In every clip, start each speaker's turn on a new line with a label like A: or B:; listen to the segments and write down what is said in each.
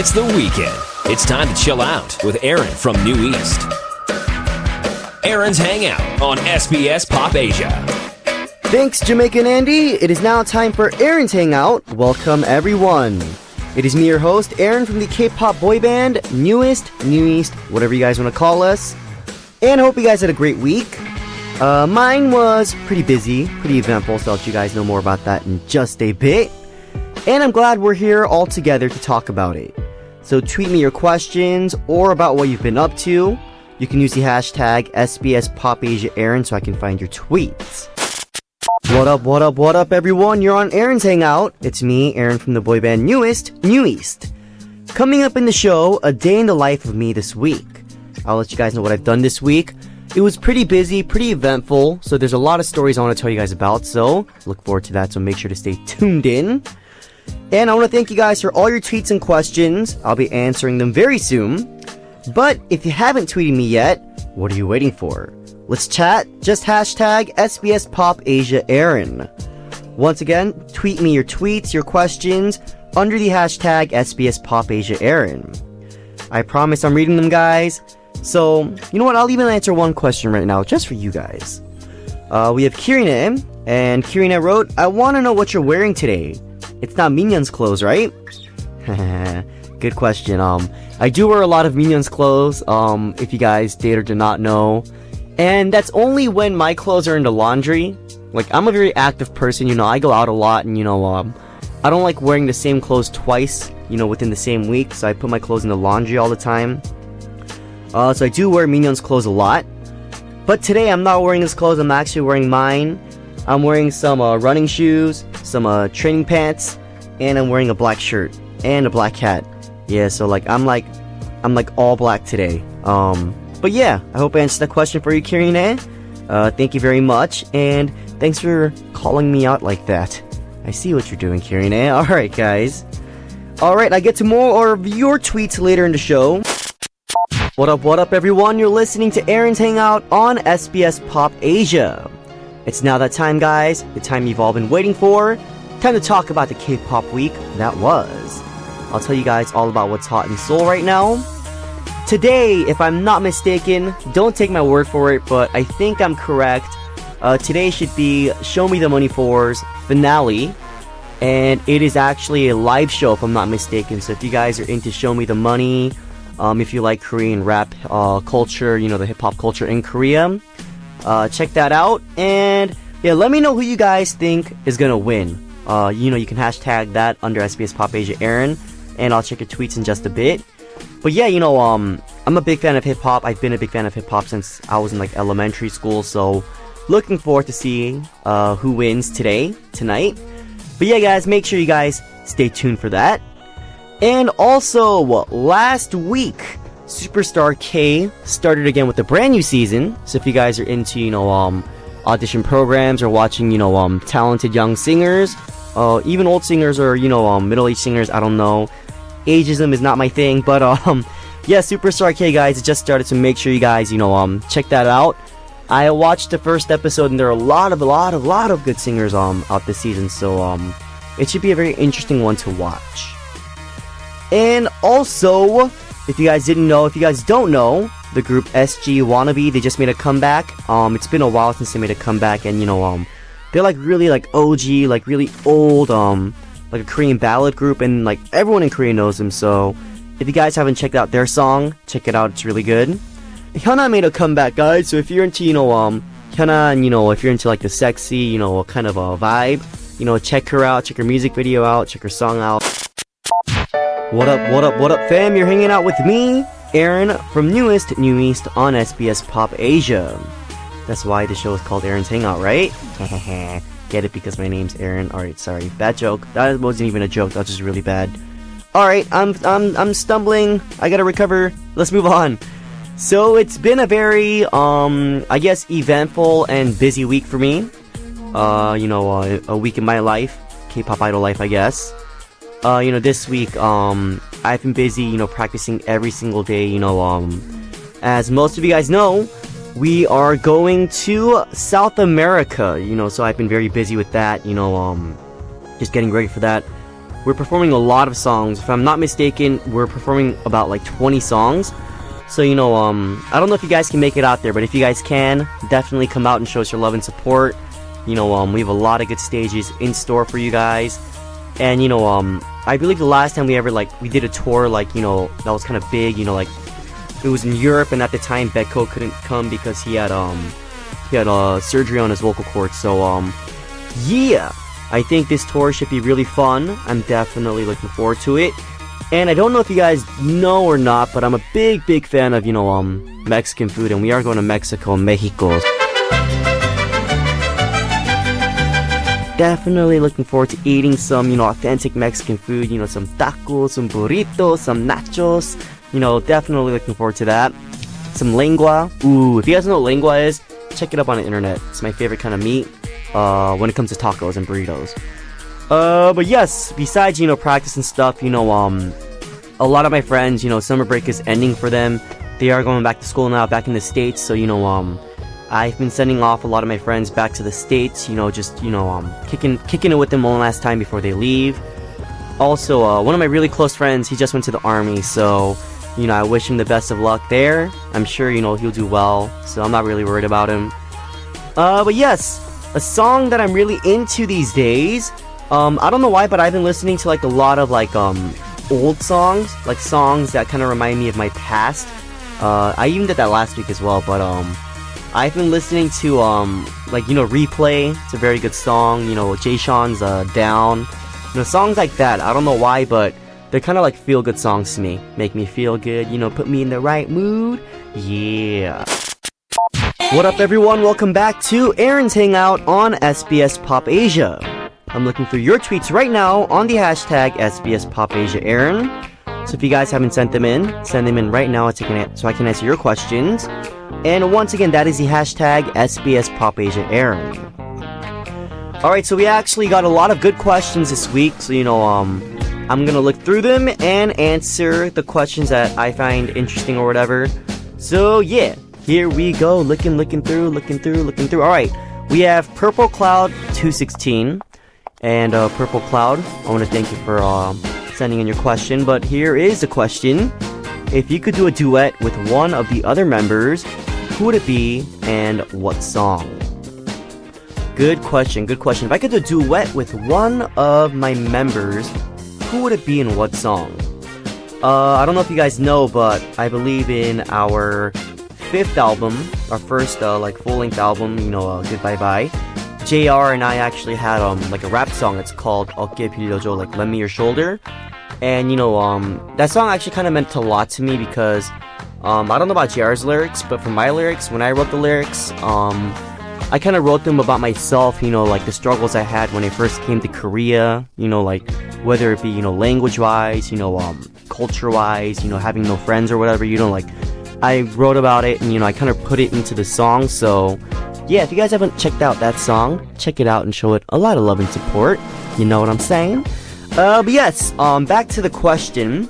A: It's the weekend. It's time to chill out with Aron from New East. Aron's Hangout on SBSPopAsia.
B: Thanks, Jamaican Andy. It is now time for Aron's Hangout. Welcome, everyone. It is me, your host, Aron from the K-pop boy band, New East, whatever you guys want to call us. And I hope you guys had a great week. Mine was pretty busy, pretty eventful, so I'll let you guys know more about that in just a bit. And I'm glad we're here all together to talk about it. So tweet me your questions or about what you've been up to. You can use the hashtag SBSPopAsiaAron so I can find your tweets. What up, everyone? You're on Aron's Hangout. It's me, Aron from the boy band New East. Coming up in the show, a day in the life of me this week. I'll let you guys know what I've done this week. It was pretty busy, pretty eventful, so there's a lot of stories I want to tell you guys about, so look forward to that, so make sure to stay tuned in. And I want to thank you guys for all your tweets and questions. I'll be answering them very soon. But if you haven't tweeted me yet, what are you waiting for? Let's chat. Just hashtag SBSPopAsiaAron. Once again, tweet me your tweets, your questions, under the hashtag SBSPopAsiaAron. I promise I'm reading them, guys. So, you know what? I'll even answer one question right now, just for you guys. We have Kirine, and Kirine wrote, I want to know what you're wearing today. It's not Minions clothes, right? Good question. I do wear a lot of Minions clothes, if you guys did or did not know. And that's only when my clothes are in the laundry. Like, I'm a very active person, you know, I go out a lot, and, you know, I don't like wearing the same clothes twice, you know, within the same week, so I put my clothes in the laundry all the time. So I do wear Minions clothes a lot. But today, I'm not wearing his clothes, I'm actually wearing mine. I'm wearing some running shoes, some training pants, and I'm wearing a black shirt and a black hat. Yeah, so like I'm like all black today. But yeah, I hope I answered that question for you, Kirine. Thank you very much, and thanks for calling me out like that. I see what you're doing, Kirine. Alright, guys. Alright, I get to more of your tweets later in the show. What up, everyone? You're listening to Aron's Hangout on SBSPopAsia. It's now that time, guys, the time you've all been waiting for. Time to talk about the K-pop week that was. I'll tell you guys all about what's hot in Seoul right now. Today, if I'm not mistaken, don't take my word for it, but I think I'm correct. Today should be Show Me the Money 4's finale. And it is actually a live show, if I'm not mistaken. So if you guys are into Show Me the Money, if you like Korean rap culture, you know, the hip-hop culture in Korea, check that out. And yeah, let me know who you guys think is gonna win. You know, you can hashtag that under SBSPopAsiaAron, and I'll check your tweets in just a bit. But yeah, you know, I'm a big fan of hip-hop. I've been a big fan of hip-hop since I was in like elementary school, so looking forward to seeing who wins tonight. But yeah, guys, make sure you guys stay tuned for that. And also, last week, Superstar K started again with a brand new season. So if you guys are into, you know, audition programs or watching, you know, talented young singers, even old singers or, you know, middle-aged singers, I don't know. Ageism is not my thing, but, yeah, Superstar K, guys, it just started, so make sure you guys, you know, check that out. I watched the first episode, and there are a lot of good singers, out this season, so, it should be a very interesting one to watch. And also, if you guys didn't know, if you guys don't know, the group SG Wannabe, they just made a comeback. It's been a while since they made a comeback, and, you know, they're, like, really, like, OG, like, really old, like a Korean ballad group, and like everyone in Korea knows them, so if you guys haven't checked out their song, check it out, it's really good. Hyuna made a comeback, guys, so if you're into, you know, Hyuna, and, you know, if you're into like the sexy, you know, kind of a vibe, you know, check her out, check her music video out, check her song out. What up, fam? You're hanging out with me, Aron, from New East on SBSPopAsia. That's why the show is called Aron's Hangout, right? Get it, because my name's Aron. Alright, sorry. Bad joke. That wasn't even a joke. That was just really bad. Alright, I'm stumbling. I gotta recover. Let's move on. So, it's been a very, I guess, eventful and busy week for me. You know, a week in my life. K-pop idol life, I guess. You know, this week, I've been busy, you know, practicing every single day, you know, as most of you guys know, we are going to South America, you know, so I've been very busy with that, you know, just getting ready for that. we're performing a lot of songs. If I'm not mistaken, we're performing about like 20 songs. So, I don't know if you guys can make it out there, but if you guys can, definitely come out and show us your love and support. We have a lot of good stages in store for you guys. And, I believe the last time we did a tour, that was kind of big, it was in Europe, and at the time, Beko couldn't come because he had surgery on his vocal cords. So, yeah, I think this tour should be really fun. I'm definitely looking forward to it. And I don't know if you guys know or not, but I'm a big fan of, Mexican food, and we are going to Mexico, Mexico. Definitely looking forward to eating some, authentic Mexican food, some tacos, some burritos, some nachos, definitely looking forward to that. Some lengua. Ooh, if you guys know what lengua is, check it up on the internet. It's my favorite kind of meat, when it comes to tacos and burritos. But yes, besides, practice and stuff, a lot of my friends, summer break is ending for them. They are going back to school now, back in the States, so, I've been sending off a lot of my friends back to the States, kicking it with them one last time before they leave. Also, one of my really close friends, he just went to the army, so, I wish him the best of luck there. I'm sure, he'll do well, so I'm not really worried about him. But yes, a song that I'm really into these days, I don't know why, but I've been listening to, a lot of, old songs, songs that kind of remind me of my past. I even did that last week as well, but, I've been listening to, Replay. It's a very good song. Jay Sean's, Down. Songs like that. I don't know why, but they're kind of like feel-good songs to me. Make me feel good, put me in the right mood. Yeah. What up, everyone? Welcome back to Aron's Hangout on SBSPopAsia. I'm looking through your tweets right now on the hashtag SBSPopAsiaAron. So if you guys haven't sent them in, send them in right now so I can answer your questions. And once again, that is the hashtag SBSPopAsiaAron. Alright, so we actually got a lot of good questions this week. So, I'm gonna look through them and answer the questions that I find interesting or whatever. So, yeah, here we go. Looking through. Alright, we have Purple Cloud 216. And, Purple Cloud, I want to thank you for, sending in your question. But here is the question. If you could do a duet with one of the other members, who would it be and what song? Good question. If I could do a duet with one of my members, who would it be and what song? I don't know if you guys know, but I believe in our 5th album, our first full-length album, Goodbye Bye, JR and I actually had a rap song. It's called 어깨 빌려줘, Lend Me Your Shoulder. And that song actually kind of meant a lot to me because I don't know about JR's lyrics, but for my lyrics, when I wrote the lyrics, I kind of wrote them about myself, the struggles I had when I first came to Korea, whether it be, language-wise, culture-wise, having no friends or whatever, I wrote about it and, I kind of put it into the song. So, yeah, if you guys haven't checked out that song, check it out and show it a lot of love and support. You know what I'm saying? But yes, back to the question.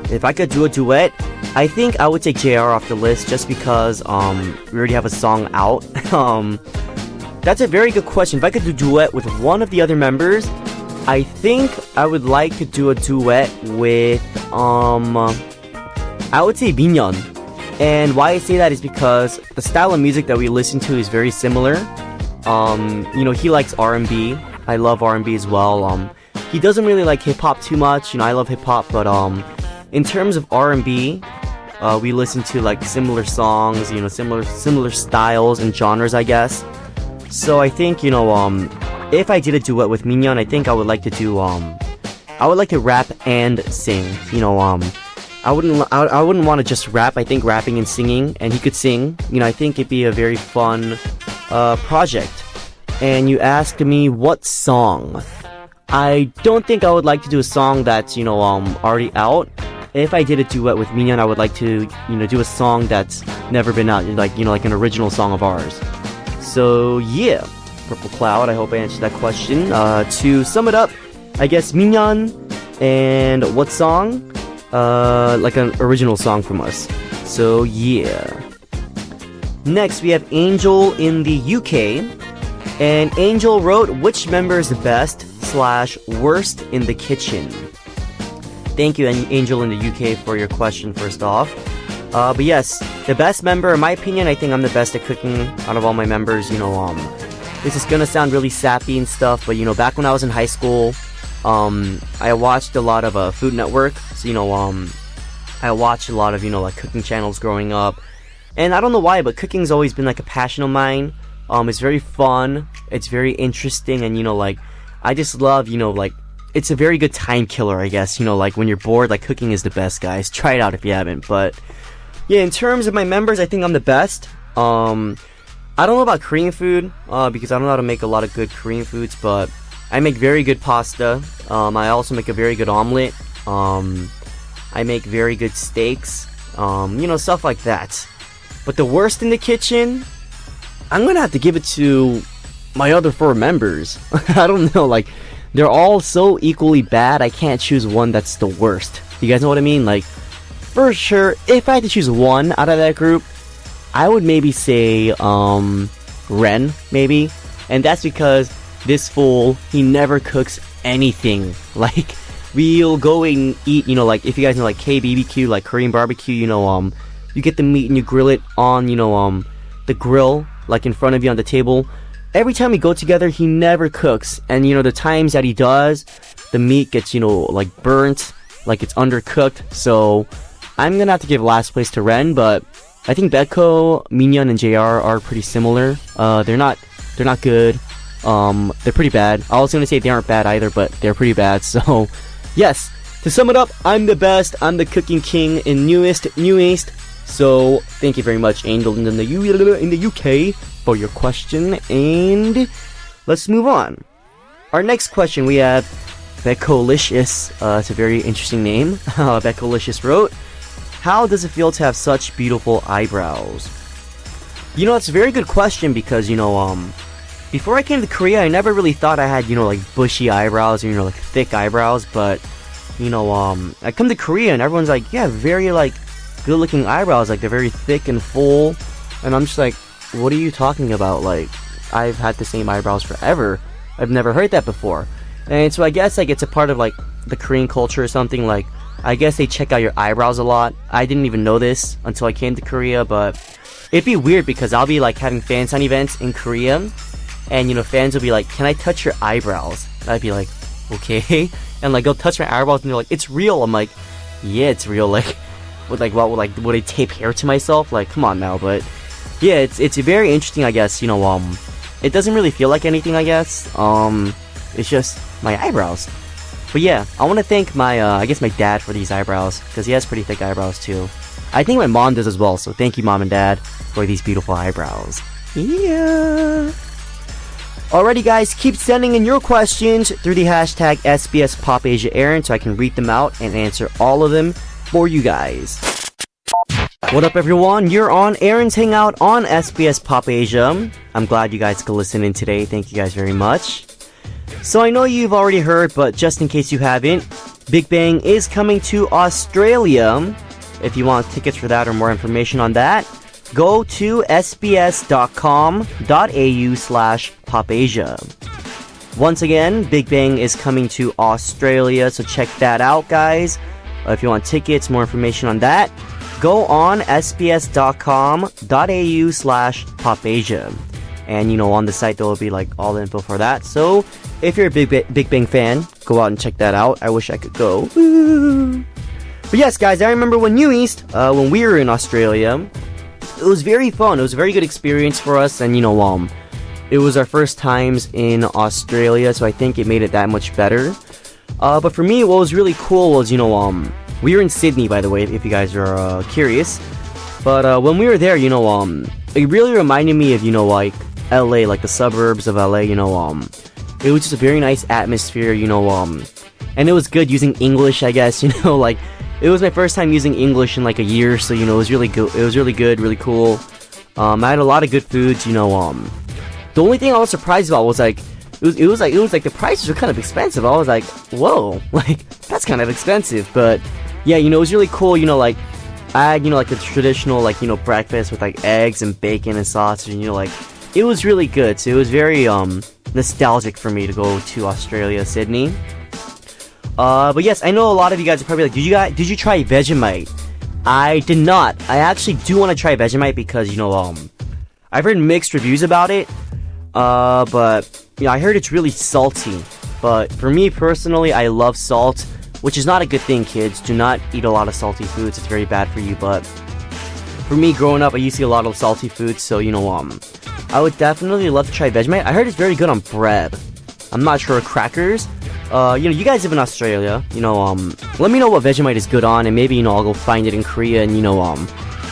B: If I could do a duet, I think I would take JR off the list just because, we already have a song out. That's a very good question. If I could do a duet with one of the other members, I think I would like to do a duet with, I would say Minyeon. And why I say that is because the style of music that we listen to is very similar. He likes R&B. I love R&B as well. He doesn't really like hip-hop too much. I love hip-hop, but in terms of R&B, we listen to similar songs, similar styles and genres, I guess. So I think, if I did a duet with Minyeon, I think I would like to do, I would like to rap and sing. I wouldn't want to just rap. I think rapping and singing, and he could sing. I think it'd be a very fun project. And you asked me what song. I don't think I would like to do a song that's, already out. If I did a duet with Minyeon, I would like to, do a song that's never been out, like an original song of ours. So, yeah, Purple Cloud, I hope I answered that question. To sum it up, I guess Minyeon and what song? An original song from us. So, yeah. Next, we have Angel in the UK. And Angel wrote, which member is the best? AU/worst in the kitchen. Thank you, Angel in the UK, for your question first off. But yes, the best member, in my opinion, I think I'm the best at cooking out of all my members. This is gonna sound really sappy and stuff, but back when I was in high school, I watched a lot of Food Network. So I watched a lot of like cooking channels growing up, and I don't know why, but cooking's always been like a passion of mine. It's very fun, it's very interesting, and like I just love like it's a very good time killer, I guess. Like when you're bored, like cooking is the best, guys. Try it out if you haven't. But yeah, in terms of my members, I think I'm the best. I don't know about Korean food, because I don't know how to make a lot of good Korean foods, but I make very good pasta. I also make a very good omelet. I make very good steaks. Stuff like that. But the worst in the kitchen, I'm gonna have to give it to my other 4 members. I don't know, like, they're all so equally bad, I can't choose one that's the worst. You guys know what I mean? Like, for sure, if I had to choose one out of that group, I would maybe say, Ren, maybe. And that's because this fool, he never cooks anything. Like, we'll go and eat, like, if you guys know, like, KBBQ, like, Korean barbecue, you get the meat and you grill it on, the grill, like, in front of you on the table. Every time we go together, he never cooks. And, the times that he does, the meat gets, like, burnt, like, it's undercooked. So, I'm gonna have to give last place to Ren, but I think Beko, Minyeon, and JR are pretty similar. They're not good. They're pretty bad. I was gonna say they aren't bad either, but they're pretty bad. So, yes, to sum it up, I'm the best. I'm the cooking king in New East. So, thank you very much, Angel in the UK, for your question. And let's move on. Our next question, we have Bekolicious. It's a very interesting name. Bekolicious wrote, how does it feel to have such beautiful eyebrows? It's a very good question because, before I came to Korea, I never really thought I had, like, bushy eyebrows or, like, thick eyebrows. But, I come to Korea and everyone's like, yeah, very, like, good-looking eyebrows. Like, they're very thick and full. And I'm just like, what are you talking about? Like, I've had the same eyebrows forever. I've never heard that before. And so I guess, like, it's a part of, like, the Korean culture or something. Like, I guess they check out your eyebrows a lot. I didn't even know this until I came to Korea, but it'd be weird because I'll be, like, having fan sign events in Korea, and, fans will be like, can I touch your eyebrows? And I'd be like, okay. And, like, they'll touch my eyebrows, and they're like, it's real. I'm like, yeah, it's real. Like, would I tape hair to myself? Like, come on now. But yeah, it's very interesting, I guess. It doesn't really feel like anything, I guess. It's just my eyebrows. But yeah, I want to thank my I guess my dad for these eyebrows, because he has pretty thick eyebrows too. I think my mom does as well, so thank you, Mom and Dad, for these beautiful eyebrows. Yeah. Alrighty, guys, keep sending in your questions through the hashtag SBSPopAsia Aron so I can read them out and answer all of them for you guys. What up, everyone? You're on Aron's Hangout on SBSPopAsia. I'm glad you guys could listen in today. Thank you guys very much. So I know you've already heard, but just in case you haven't, Big Bang is coming to Australia. If you want tickets for that or more information on that, go to sbs.com.au/popasia. Once again, Big Bang is coming to Australia, so check that out, guys. If you want tickets, more information on that, go on sbs.com.au/popasia. And, on the site, there will be, like, all the info for that. So, if you're a Big Bang fan, go out and check that out. I wish I could go. But yes, guys, I remember when New East, when we were in Australia, it was very fun. It was a very good experience for us. And, it was our first times in Australia, so I think it made it that much better. But for me, what was really cool was, we were in Sydney, by the way, if you guys are curious. But when we were there, it really reminded me of, like, LA, like the suburbs of LA, it was just a very nice atmosphere, and it was good using English, I guess, like, it was my first time using English in, like, a year, so, it was really good, really cool. I had a lot of good foods, the only thing I was surprised about was, like, it was like the prices were kind of expensive. I was like, whoa, like, that's kind of expensive, but, yeah, it was really cool, like, I had, like, the traditional, like, breakfast with, like, eggs and bacon and sausage, and, like, it was really good. So it was very nostalgic for me to go to Australia, Sydney. But yes, I know a lot of you guys are probably like, did you try Vegemite? I did not. I actually do want to try Vegemite because, I've heard mixed reviews about it. But, I heard it's really salty. But for me personally, I love salt, which is not a good thing, kids. Do not eat a lot of salty foods. It's very bad for you. But for me, growing up, I used to eat a lot of salty foods. So, I would definitely love to try Vegemite. I heard it's very good on bread. I'm not sure, crackers. You guys live in Australia, let me know what Vegemite is good on, and maybe, I'll go find it in Korea, and,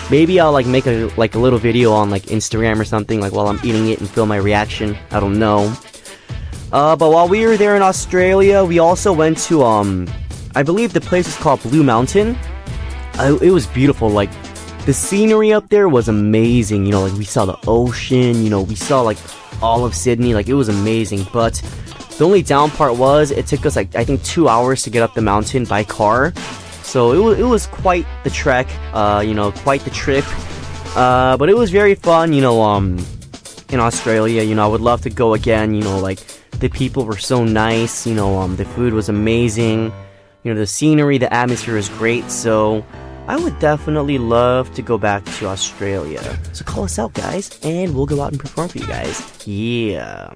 B: maybe I'll, make a little video on, Instagram or something, while I'm eating it and film my reaction. I don't know. But while we were there in Australia, we also went to, I believe the place is called Blue Mountain. It was beautiful, the scenery up there was amazing, we saw the ocean, we saw, all of Sydney, it was amazing, but the only down part was it took us I think 2 hours to get up the mountain by car. So it was quite the trek, quite the trip. But it was very fun, in Australia, I would love to go again, the people were so nice, the food was amazing, the scenery, the atmosphere is great, so I would definitely love to go back to Australia. So call us out, guys, and we'll go out and perform for you guys. Yeah.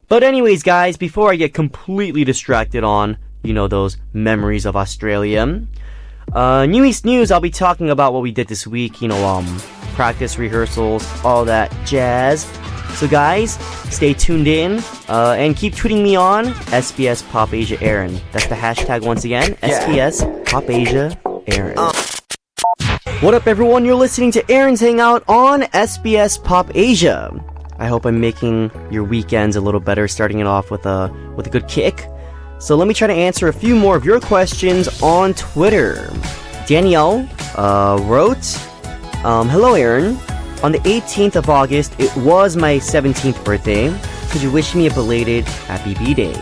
B: But anyways, guys, before I get completely distracted on, those memories of Australia, New East News, I'll be talking about what we did this week, practice, rehearsals, all that jazz. So guys, stay tuned in, and keep tweeting me on SBSPopAsia Aron. That's the hashtag once again, SBSPopAsia Aron. What up, everyone? You're listening to Aron's Hangout on SBSPopAsia. I hope I'm making your weekends a little better, starting it off with a good kick. So let me try to answer a few more of your questions on Twitter. Danielle wrote, hello Aron. On the 18th of August, it was my 17th birthday. Could you wish me a belated happy B-Day?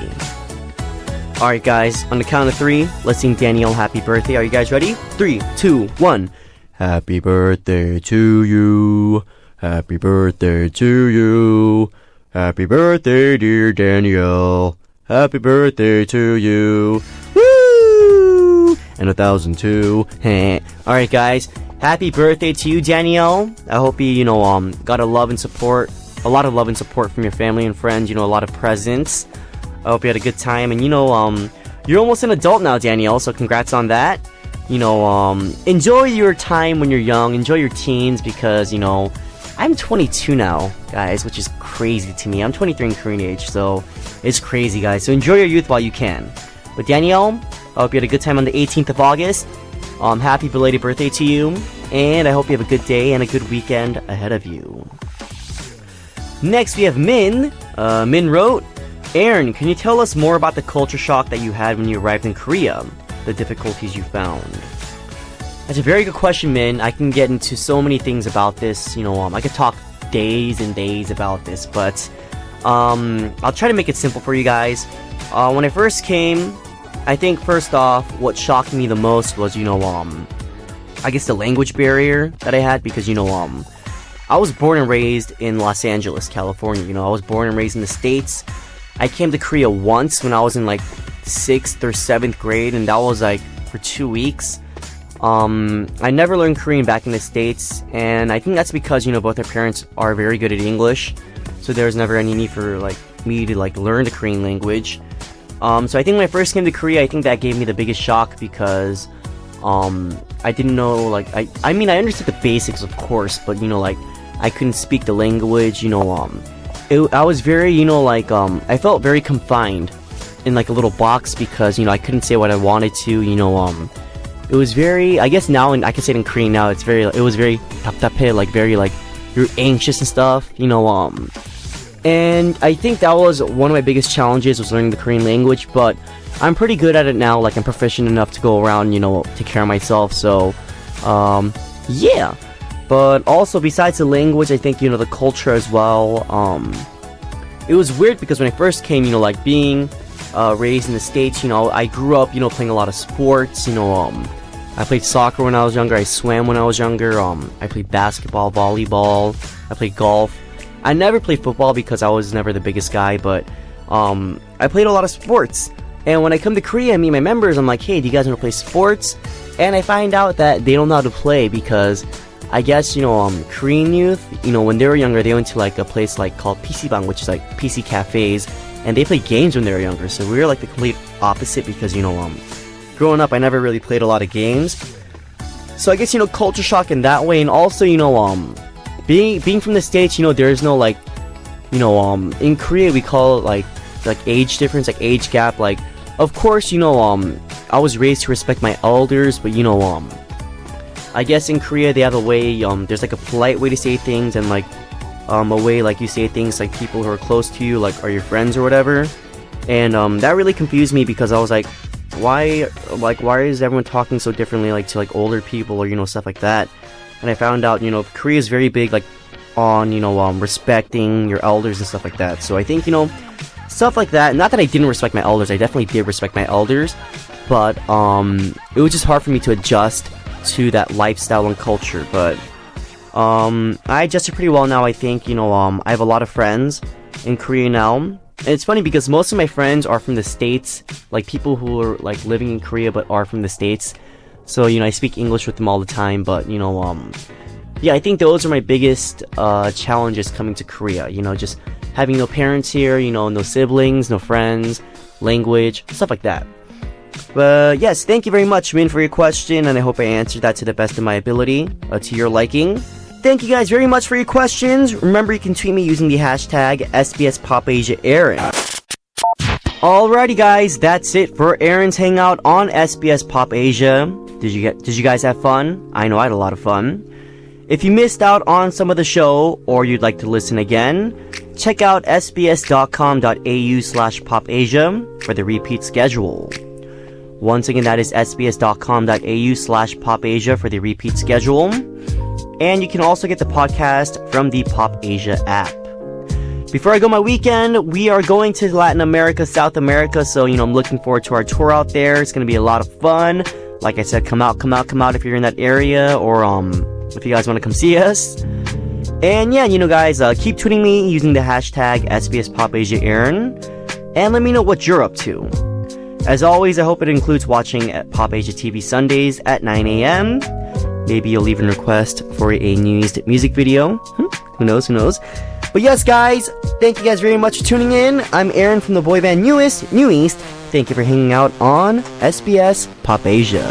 B: Alright guys, on the count of 3, let's sing Danielle happy birthday. Are you guys ready? 3, 2, 1. Happy birthday to you. Happy birthday to you. Happy birthday, dear Danielle. Happy birthday to you. Woo! And 1,002. Alright guys, happy birthday to you, Danielle. I hope you, got a lot of love and support from your family and friends, a lot of presents. I hope you had a good time, and you're almost an adult now, Danielle, so congrats on that. Enjoy your time when you're young, enjoy your teens, because, I'm 22 now, guys, which is crazy to me. I'm 23 in Korean age, so it's crazy, guys. So enjoy your youth while you can. But Danielle, I hope you had a good time on the 18th of August. Happy belated birthday to you, and I hope you have a good day and a good weekend ahead of you. Next, we have Min. Min wrote, Aron, can you tell us more about the culture shock that you had when you arrived in Korea? The difficulties you found? That's a very good question, Min. I can get into so many things about this. I could talk days and days about this, but I'll try to make it simple for you guys. When I first came, I think first off, what shocked me the most was, I guess the language barrier that I had, because, I was born and raised in Los Angeles, California. I was born and raised in the States. I came to Korea once when I was in 6th or 7th grade, and that was for 2 weeks. I never learned Korean back in the States, and I think that's because, both our parents are very good at English, so there was never any need for, me to, learn the Korean language. So I think when I first came to Korea, I think that gave me the biggest shock, because, I didn't know, I mean, I understood the basics, of course, but, I couldn't speak the language, I was very, I felt very confined in, a little box, because, I couldn't say what I wanted to, it was very, I guess now, and I can say it in Korean now, it was very 답답해, very, you're anxious and stuff, and I think that was one of my biggest challenges, was learning the Korean language, but I'm pretty good at it now, I'm proficient enough to go around, take care of myself, so, yeah. But also, besides the language, I think, the culture as well, it was weird, because when I first came, being raised in the States, I grew up, playing a lot of sports, I played soccer when I was younger, I swam when I was younger, I played basketball, volleyball, I played golf, I never played football because I was never the biggest guy, but I played a lot of sports. And when I come to Korea and meet my members, I'm like, hey, do you guys want to play sports? And I find out that they don't know how to play because I guess, Korean youth, when they were younger, they went to like a place like called PC방, which is like PC cafes, and they played games when they were younger. So we were like the complete opposite because, growing up, I never really played a lot of games. So I guess, culture shock in that way. And also, being from the States, there's no like, in Korea, we call it like age difference, like age gap. Like, of course, I was raised to respect my elders, but, I guess in Korea, they have a way, there's like a polite way to say things and like, a way like you say things like people who are close to you, like are your friends or whatever. And that really confused me because I was like, why is everyone talking so differently like to like older people or stuff like that? And I found out Korea is very big like on respecting your elders and stuff like that. So I think stuff like that, not that I didn't respect my elders, I definitely did respect my elders, but it was just hard for me to adjust to that lifestyle and culture. But I adjusted pretty well now. I think I have a lot of friends in Korea now. And it's funny because most of my friends are from the States, like people who are like living in Korea but are from the States. So, I speak English with them all the time, but, yeah, I think those are my biggest challenges coming to Korea. Just having no parents here, no siblings, no friends, language, stuff like that. But yes, thank you very much, Min, for your question, and I hope I answered that to the best of my ability, to your liking. Thank you guys very much for your questions. Remember, you can tweet me using the hashtag SBSPopAsiaAron. Alrighty guys, that's it for Aron's Hangout on SBSPopAsia. Did you guys have fun? I know I had a lot of fun. If you missed out on some of the show or you'd like to listen again, check out sbs.com.au/popasia for the repeat schedule. Once again, that is sbs.com.au/popasia for the repeat schedule. And you can also get the podcast from the PopAsia app. Before I go my weekend, we are going to Latin America, South America, so, I'm looking forward to our tour out there. It's going to be a lot of fun. Like I said, come out if you're in that area, or if you guys want to come see us. And yeah, guys, keep tweeting me using the hashtag SBSPopAsiaAron, and let me know what you're up to. As always, I hope it includes watching at PopAsia TV Sundays at 9 a.m. Maybe you'll even request for a newest music video. Who knows? But yes, guys, thank you guys very much for tuning in. I'm Aron from the boy band New East. Thank you for hanging out on SBS PopAsia.